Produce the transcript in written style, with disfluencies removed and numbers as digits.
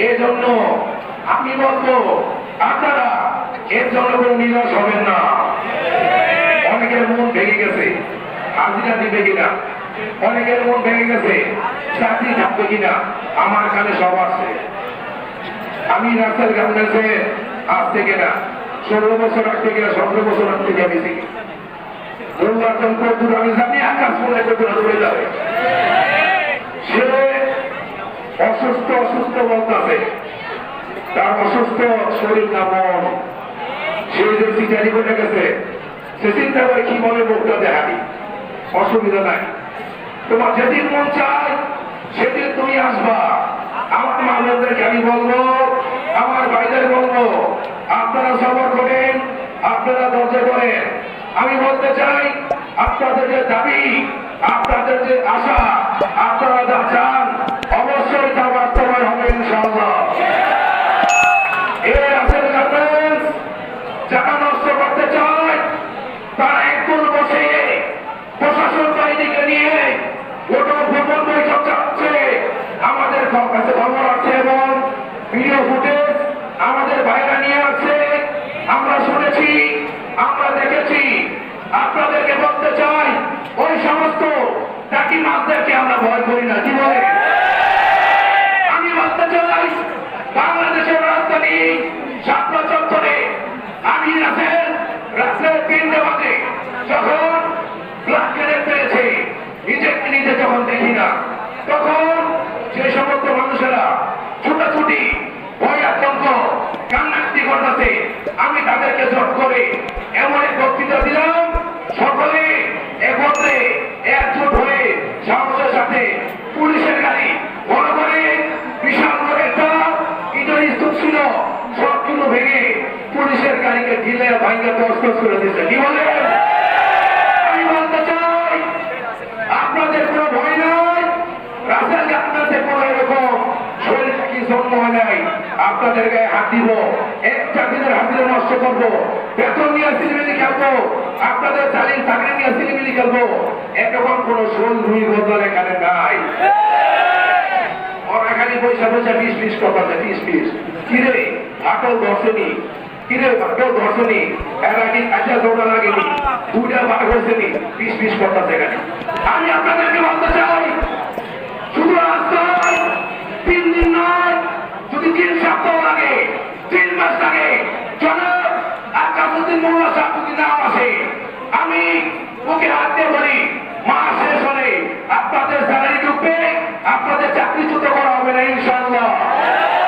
এজন্য আমি বলবো আপনারা এর জন্য কোনো নিরাশ হবেন না। অনেকের মন ভেঙে গেছে হাজিরা দিবে কিনা, অনেকের মন ভেঙে গেছে চাকরি থাকবে কিনা। আমার কানে সব আছে। আমি রাস্তার গার্মেন্টসে আজ থেকে না 16 বছর আগ থেকে 17 বছর আগ থেকে আমি শিখি নির্বাচন করতুন আমি জানি আকাশ মনে করতুন দৌড়ে যাবে। সে অসুস্থ অসুস্থ বলতেছে, তার অসুস্থ শরীর না মন। সে যে সিটারি করে গেছে সে চিন্তা করে কি বলে মুখটা দেখাবি, অসুবিধা নাই। তোমার যেদিন মন চায় সেদিন তুমি আসবা। আমার মানুষদেরকে আমি বলবো, আমার ভাইদের বলবো, আপনারা সবর করেন, আপনারা ধৈর্য করেন। আমি বলতে চাই আপনাদের যে দাবি, আপনাদের যে আশা, আপনারা যা চান অবশ্যই তা বাস্তবায়ন হবে ইনশাআল্লাহ। এই রাসেল গার্মেন্টস যারা নষ্ট করতে চায় তারা একদল বসে প্রশাসন বাহিনীকে নিয়ে গোটা ভ্রমণ বৈঠক চাচ্ছে। আমাদের কাছে খবর আছে এবং ভিডিও ফুটেজ আমাদের ভাইরা নিয়ে আসছে, আমরা শুনেছি, আমরা দেখেছি। আপনাদেরকে বলতে চাই ওই সমস্ত টাকি মাছদেরকে আমরা ভয় করি না। কি বলে? আমি বলতে চাই বাংলাদেশের রাজধানী শাপলা চত্বরে আমি রাসেল কেন্দ্রে বাজে যখন ব্ল্যাক গ্রেনেড পেয়েছে, নিজেকে নিজে যখন দেখি না, তখন যে সমস্ত মানুষেরা ছুটাছুটি ভয় আতঙ্ক কান্নাকাটি করতেছে, আমি তাদেরকে জট করে এমন এক বক্তৃতা দিলাম, সকলে একত্রে একজোট হয়ে সাহসের সাথে পুলিশের গাড়ি বড় করে বিশাল বড় একটা ইটের স্তূপ ছিল, সবগুলো ভেঙে পুলিশের গাড়িকে ঢিলে ভাঙে তছনছ করে দিচ্ছে। কি বলে? আমি বলতে চাই আপনাদের কোনো ভয় নাই, রাসেল গার্মেন্টসে কোনো এরকম শরীর থাকি জন্ম হয় নাই। আপনাদের গায়ে হাত দিব, একটা দিনের হাতিরে নষ্ট করবো, বেতন নিয়ে সিলিমিলি খেলবো, আপনাদের চালিয়ে চাকরি নিয়ে সিলিমিলি খেলবো, এরকম কোন শোল রুই বদল এখানে নাই। ওরা খালি পয়সা পয়সা 20 কথা 30 কিরে আটল দর্শনী, কিরে ভাগ্যও দর্শনী, এর আগে কাঁচা দৌড়া লাগেনি, দুটা বার হয়েছেনি, 20 কথা সেখানে। আমি আপনাদেরকে বলতে চাই শুধু রাস্তায় 3 দিন নয়, যদি 3 সপ্তাহ লাগে, 3 মাস লাগে, জনাব আকাশুদ্দিন মোল্লা সাহেব যদি নাম আসে, আমি ওকে হাত দিয়ে বলি মাস শেষ হলে আপনাদের স্যালারি ঢুকবে, আপনাদের চাকরিচ্যুত করা হবে না ইনশাআল্লাহ।